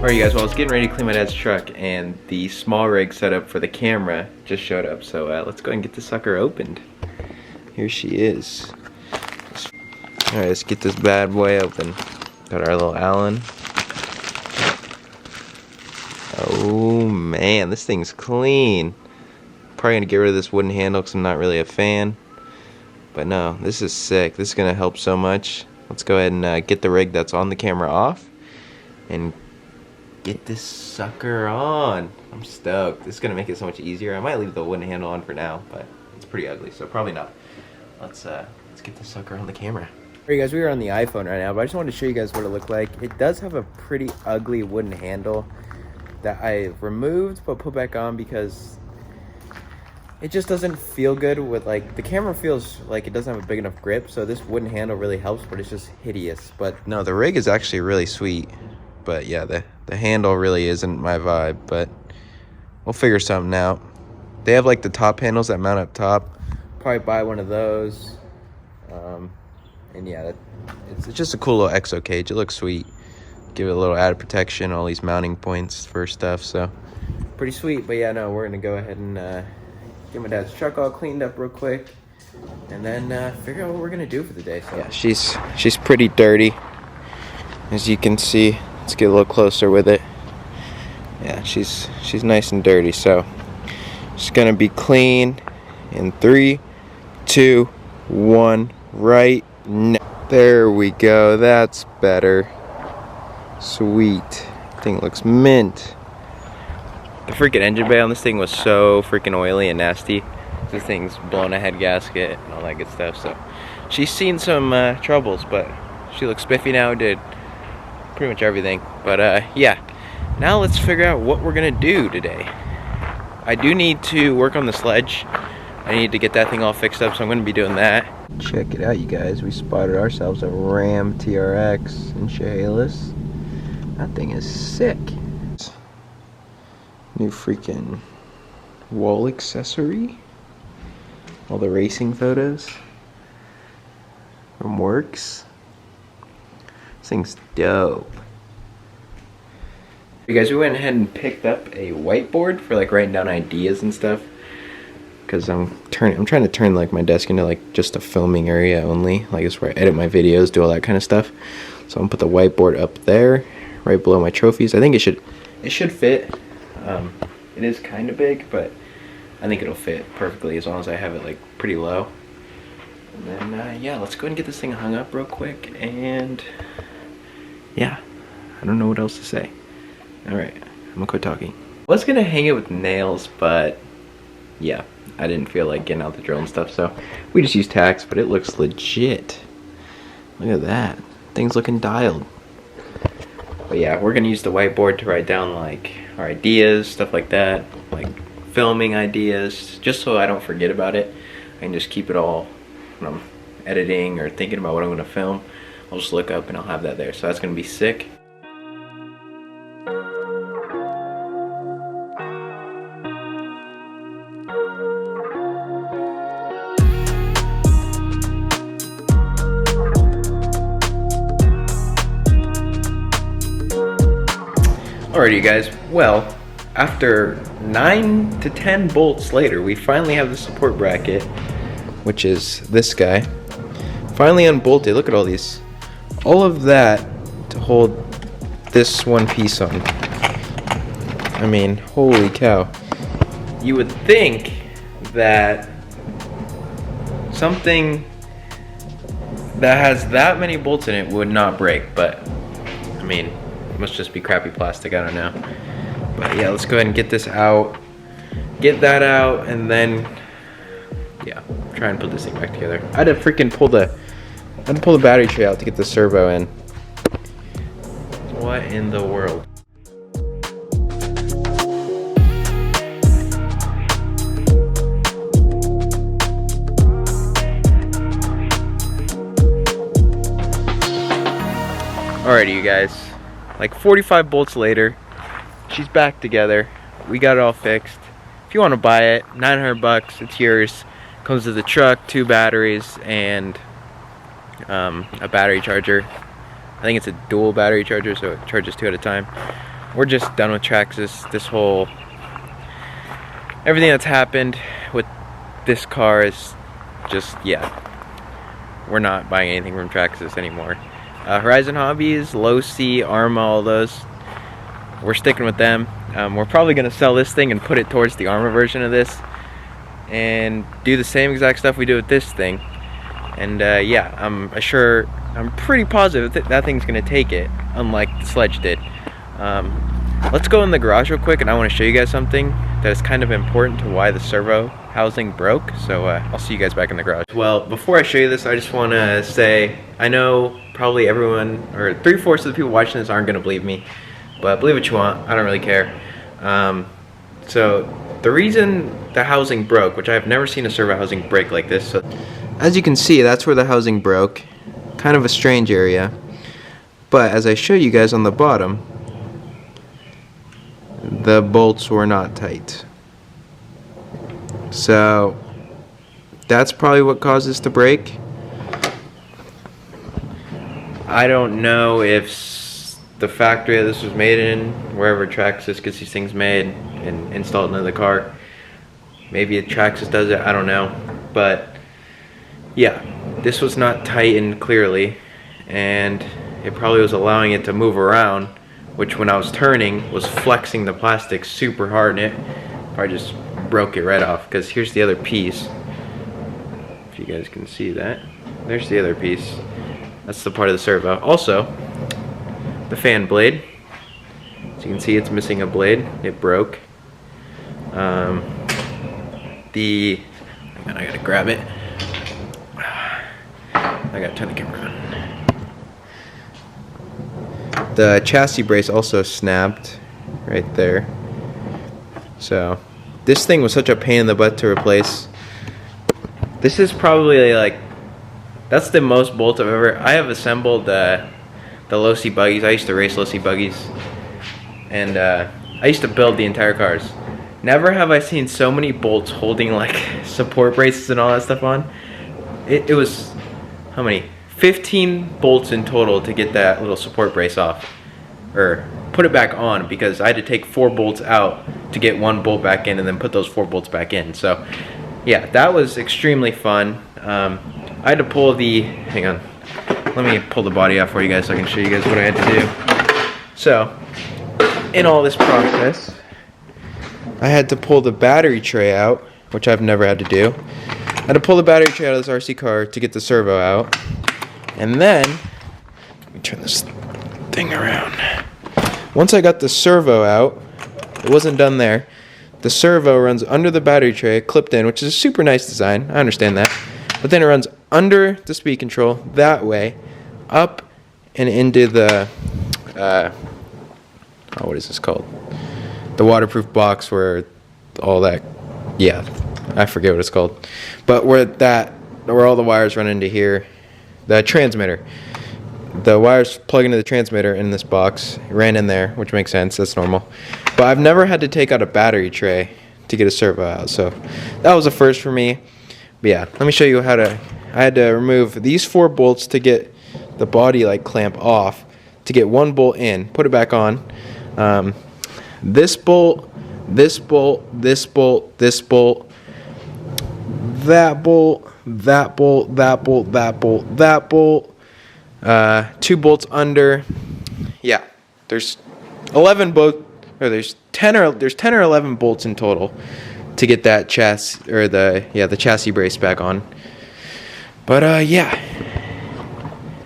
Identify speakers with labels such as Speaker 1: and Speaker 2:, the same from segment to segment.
Speaker 1: Alright you guys, well I was getting ready to clean my dad's truck and the small rig setup for the camera just showed up, so let's go ahead and get this sucker opened. Here she is. Alright, let's get this bad boy open. Got our little Allen. Oh man, this thing's clean. Probably gonna get rid of this wooden handle because I'm not really a fan. But no, this is sick. This is gonna help so much. Let's go ahead and get the rig that's on the camera off and get this sucker on. I'm stoked. This is gonna make it so much easier. I might leave the wooden handle on for now, but it's pretty ugly, so probably not. Let's get this sucker on the camera. Alright guys, we are on the iPhone right now, but I just wanted to show you guys what it looked like. It does have a pretty ugly wooden handle that I removed but put back on because it just doesn't feel good with, like, the camera feels like it doesn't have a big enough grip, so this wooden handle really helps, but it's just hideous. But no, the rig is actually really sweet, but yeah, the handle really isn't my vibe, but we'll figure something out. They have like the top handles that mount up top. Probably buy one of those. And yeah, it's just a cool little EXO cage. It looks sweet. Give it a little added protection, all these mounting points for stuff, so pretty sweet. But yeah, no, we're gonna go ahead and get my dad's truck all cleaned up real quick and then figure out what we're gonna do for the day. So yeah, she's pretty dirty, as you can see. Let's get a little closer with it. Yeah, she's nice and dirty, so she's gonna be clean in 3, 2, 1, right now. There we go. That's better. Sweet. Thing looks mint. The freaking engine bay on this thing was so freaking oily and nasty. This thing's blown a head gasket and all that good stuff, so she's seen some troubles, but she looks spiffy now. Did pretty much everything, but yeah, now let's figure out what we're gonna do today. I do need to work on the sledge. I need to get that thing all fixed up, so I'm gonna be doing that. Check it out, you guys. We spotted ourselves a Ram TRX in Chehalis. That thing is sick. New freaking wall accessory. All the racing photos from Works. This thing's dope. You guys, we went ahead and picked up a whiteboard for like writing down ideas and stuff, because I'm trying to turn like my desk into like just a filming area only. Like it's where I edit my videos, do all that kind of stuff. So I'm gonna put the whiteboard up there, right below my trophies. I think it should fit. It is kind of big, but I think it'll fit perfectly as long as I have it like pretty low. And then yeah, let's go ahead and get this thing hung up real quick. And yeah, I don't know what else to say. Alright, I'm gonna quit talking. I was gonna hang it with nails, but yeah, I didn't feel like getting out the drill and stuff, so we just used tacks, but it looks legit. Look at that. Thing's looking dialed. But yeah, we're gonna use the whiteboard to write down like our ideas, stuff like that, like filming ideas, just so I don't forget about it. I can just keep it all when I'm editing or thinking about what I'm gonna film. I'll just look up and I'll have that there, so that's gonna be sick. Alrighty you guys, well, after 9 to 10 bolts later, we finally have the support bracket, which is this guy. Finally unbolted. Look at all these. All of that to hold this one piece on. I mean, holy cow. You would think that something that has that many bolts in it would not break, but I mean, must just be crappy plastic, I don't know. But yeah, let's go ahead and get this out, get that out, and then yeah, try and put this thing back together. I had to freaking pull the battery tray out to get the servo in. What in the world? Alrighty you guys, like 45 bolts later, she's back together. We got it all fixed. If you want to buy it, 900 bucks, it's yours. Comes with the truck, 2 batteries, and a battery charger. I think it's a dual battery charger, so it charges 2 at a time. we're just done with TRAXXAS. This whole everything that's happened with this car is just, yeah, we're not buying anything from TRAXXAS anymore. Horizon Hobbies, Low C, Arma, all those, we're sticking with them. We're probably going to sell this thing and put it towards the Arma version of this and do the same exact stuff we do with this thing. And yeah, I'm pretty positive that thing's going to take it, unlike the Sledge did. Let's go in the garage real quick, and I want to show you guys something that is kind of important to why the servo housing broke. So I'll see you guys back in the garage. Well, before I show you this, I just want to say, I know probably everyone, or 3/4 of the people watching this aren't going to believe me, but believe what you want, I don't really care. So the reason the housing broke, which I've never seen a servo housing break like this, so as you can see, that's where the housing broke. Kind of a strange area, but as I show you guys on the bottom, the bolts were not tight. So that's probably what caused this to break. I don't know if the factory that this was made in, wherever TRAXXAS gets these things made and installed into the car, maybe TRAXXAS does it, I don't know. But yeah, this was not tightened clearly, and it probably was allowing it to move around, which when I was turning was flexing the plastic super hard, and it probably just broke it right off. Because here's the other piece, if you guys can see that, there's the other piece, that's the part of the servo. Also, the fan blade, as you can see, it's missing a blade, it broke. Hang on, I gotta grab it, I gotta turn the camera on. The chassis brace also snapped right there. So this thing was such a pain in the butt to replace. This is probably like, that's the most bolts I have assembled the low C buggies. I used to race low C buggies, and I used to build the entire cars. Never have I seen so many bolts holding like support braces and all that stuff on. It was, how many? 15 bolts in total to get that little support brace off, or put it back on, because I had to take 4 bolts out to get 1 bolt back in and then put those 4 bolts back in. So yeah, that was extremely fun. I had to pull the, hang on, let me pull the body out for you guys so I can show you guys what I had to do. So in all this process, I had to pull the battery tray out, which I've never had to do. I had to pull the battery tray out of this RC car to get the servo out. And then, let me turn this thing around. Once I got the servo out, it wasn't done there. The servo runs under the battery tray, clipped in, which is a super nice design. I understand that. But then it runs under the speed control, that way, up and into the, what is this called? The waterproof box where all that, yeah, I forget what it's called. But where all the wires run into here. The transmitter. The wires plug into the transmitter in this box. It ran in there, which makes sense. That's normal. But I've never had to take out a battery tray to get a servo out. So that was a first for me. But yeah, let me show you how to. I had to remove these 4 bolts to get the body like clamp off, to get 1 bolt in, put it back on. This bolt, this bolt, this bolt, this bolt, that bolt, that bolt, that bolt, that bolt, that bolt, 2 bolts under. Yeah, there's 11 bolts, or there's 10 or 11 bolts in total to get that chassis, or the chassis brace back on. But yeah,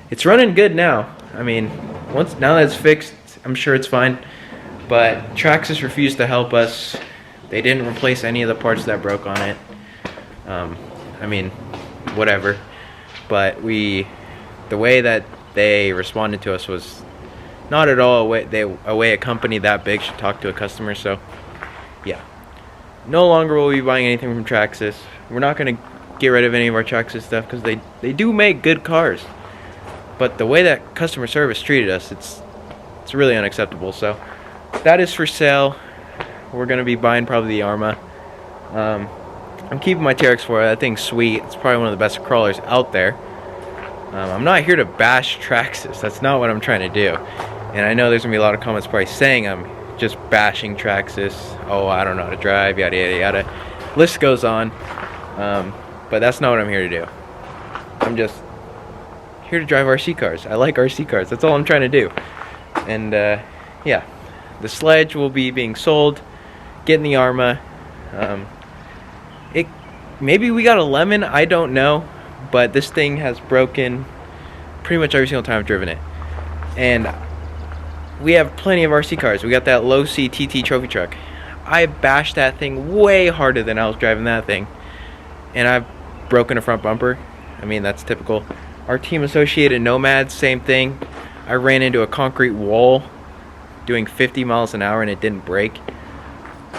Speaker 1: it's running good now. I mean, now that it's fixed, I'm sure it's fine. But TRAXXAS refused to help us. They didn't replace any of the parts that broke on it. I mean, whatever. But the way that they responded to us was not at all a way a company that big should talk to a customer. So yeah, no longer will we be buying anything from TRAXXAS. We're not going to get rid of any of our TRAXXAS stuff, because they do make good cars. But the way that customer service treated us, it's really unacceptable. So that is for sale. We're going to be buying probably the Arma. I'm keeping my TRX4. That thing's sweet. It's probably one of the best crawlers out there. I'm not here to bash TRAXXAS. That's not what I'm trying to do. And I know there's gonna be a lot of comments probably saying I'm just bashing TRAXXAS. Oh, I don't know how to drive, yada yada yada. List goes on. But that's not what I'm here to do. I'm just here to drive RC cars. I like RC cars. That's all I'm trying to do. And yeah, the Sledge will be being sold. Getting the Arma. Maybe we got a lemon. I don't know. But this thing has broken pretty much every single time I've driven it. And we have plenty of RC cars. We got that low C TT trophy truck. I bashed that thing way harder than I was driving that thing. And I've broken a front bumper. I mean, that's typical. Our Team Associated Nomads, same thing. I ran into a concrete wall doing 50 miles an hour and it didn't break.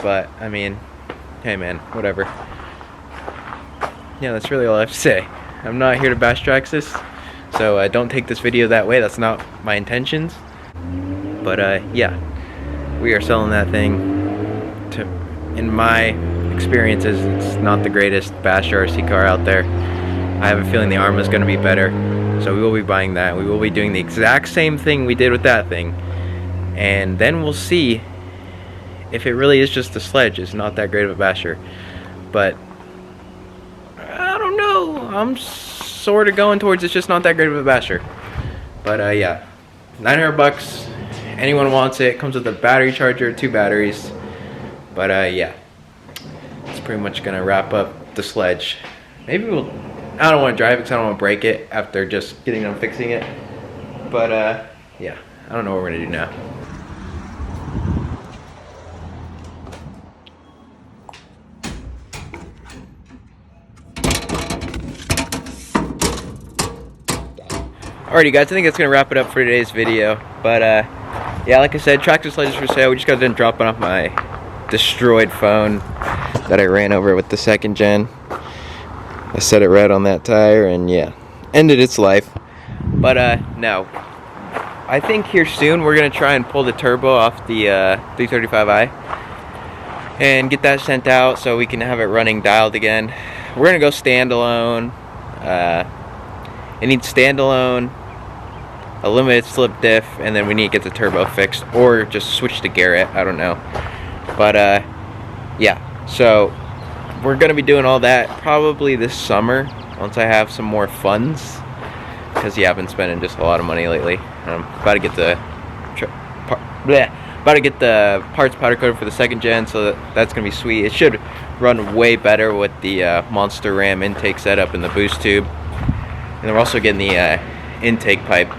Speaker 1: But, I mean, hey man, whatever. Yeah, that's really all I have to say. I'm not here to bash TRAXXAS, so don't take this video that way. That's not my intentions. But yeah, we are selling that thing. In my experiences, it's not the greatest bash RC car out there. I have a feeling the Arma is going to be better, so we will be buying that. We will be doing the exact same thing we did with that thing, and then we'll see if it really is just the Sledge. It's not that great of a basher, but I don't know. I'm sort of going towards it's just not that great of a basher. But yeah, $900. Anyone wants it. Comes with a battery charger, 2 batteries. But yeah, it's pretty much gonna wrap up the Sledge. Maybe we'll. I don't want to drive it because I don't want to break it after just getting done fixing it. But yeah, I don't know what we're gonna do now. Alrighty guys, I think that's gonna wrap it up for today's video. But yeah, like I said, TRAXXAS Sledge is for sale. We just got done dropping off my destroyed phone that I ran over with the 2nd gen. I set it red on that tire and yeah, ended its life. But no, I think here soon we're gonna try and pull the turbo off the 335i and get that sent out so we can have it running dialed again. We're gonna go standalone. It needs standalone, a limited slip diff, and then we need to get the turbo fixed or just switch to Garrett. I don't know. But yeah, so we're gonna be doing all that probably this summer once I have some more funds, because yeah, I've been spending just a lot of money lately. I'm about to get the parts powder coated for the 2nd gen, so that's gonna be sweet. It should run way better with the Monster Ram intake setup and the boost tube. And then we're also getting the intake pipe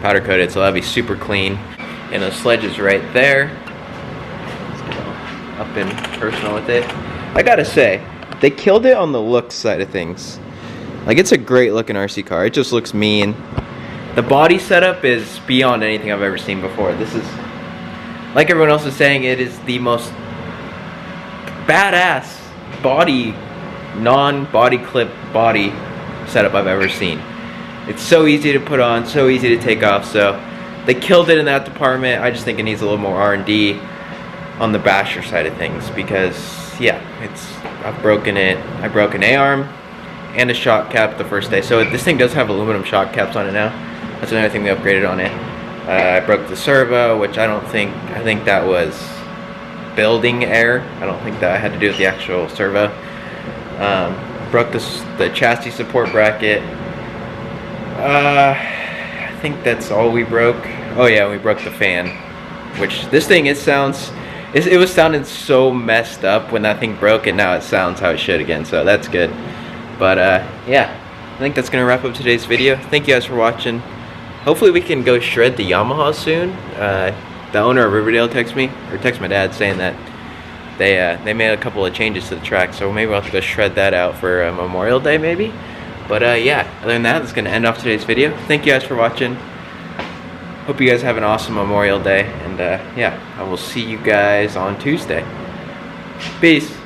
Speaker 1: powder coated, so that'll be super clean. And the Sledge is right there. Up in personal with it. I gotta say, they killed it on the look side of things. Like, it's a great looking RC car. It just looks mean. The body setup is beyond anything I've ever seen before. This is, like everyone else is saying, it is the most badass body, non-body clip body setup I've ever seen. It's so easy to put on, so easy to take off, so they killed it in that department. I just think it needs a little more R&D on the basher side of things, because yeah, I've broken it. I broke an A-arm and a shock cap the first day. So this thing does have aluminum shock caps on it now. That's another thing we upgraded on it. I broke the servo, which I think that was building error. I don't think that had to do with the actual servo. Broke the chassis support bracket. I think that's all we broke. Oh yeah, we broke the fan, which this thing, it was sounding so messed up when that thing broke, and now it sounds how it should again, so that's good. But yeah, I think that's gonna wrap up today's video. Thank you guys for watching. Hopefully we can go shred the Yamaha soon. The owner of Riverdale texted my dad saying that they made a couple of changes to the track, so maybe we'll have to go shred that out for Memorial Day maybe. But yeah, other than that, that's gonna end off today's video. Thank you guys for watching. Hope you guys have an awesome Memorial Day, and yeah, I will see you guys on Tuesday. Peace.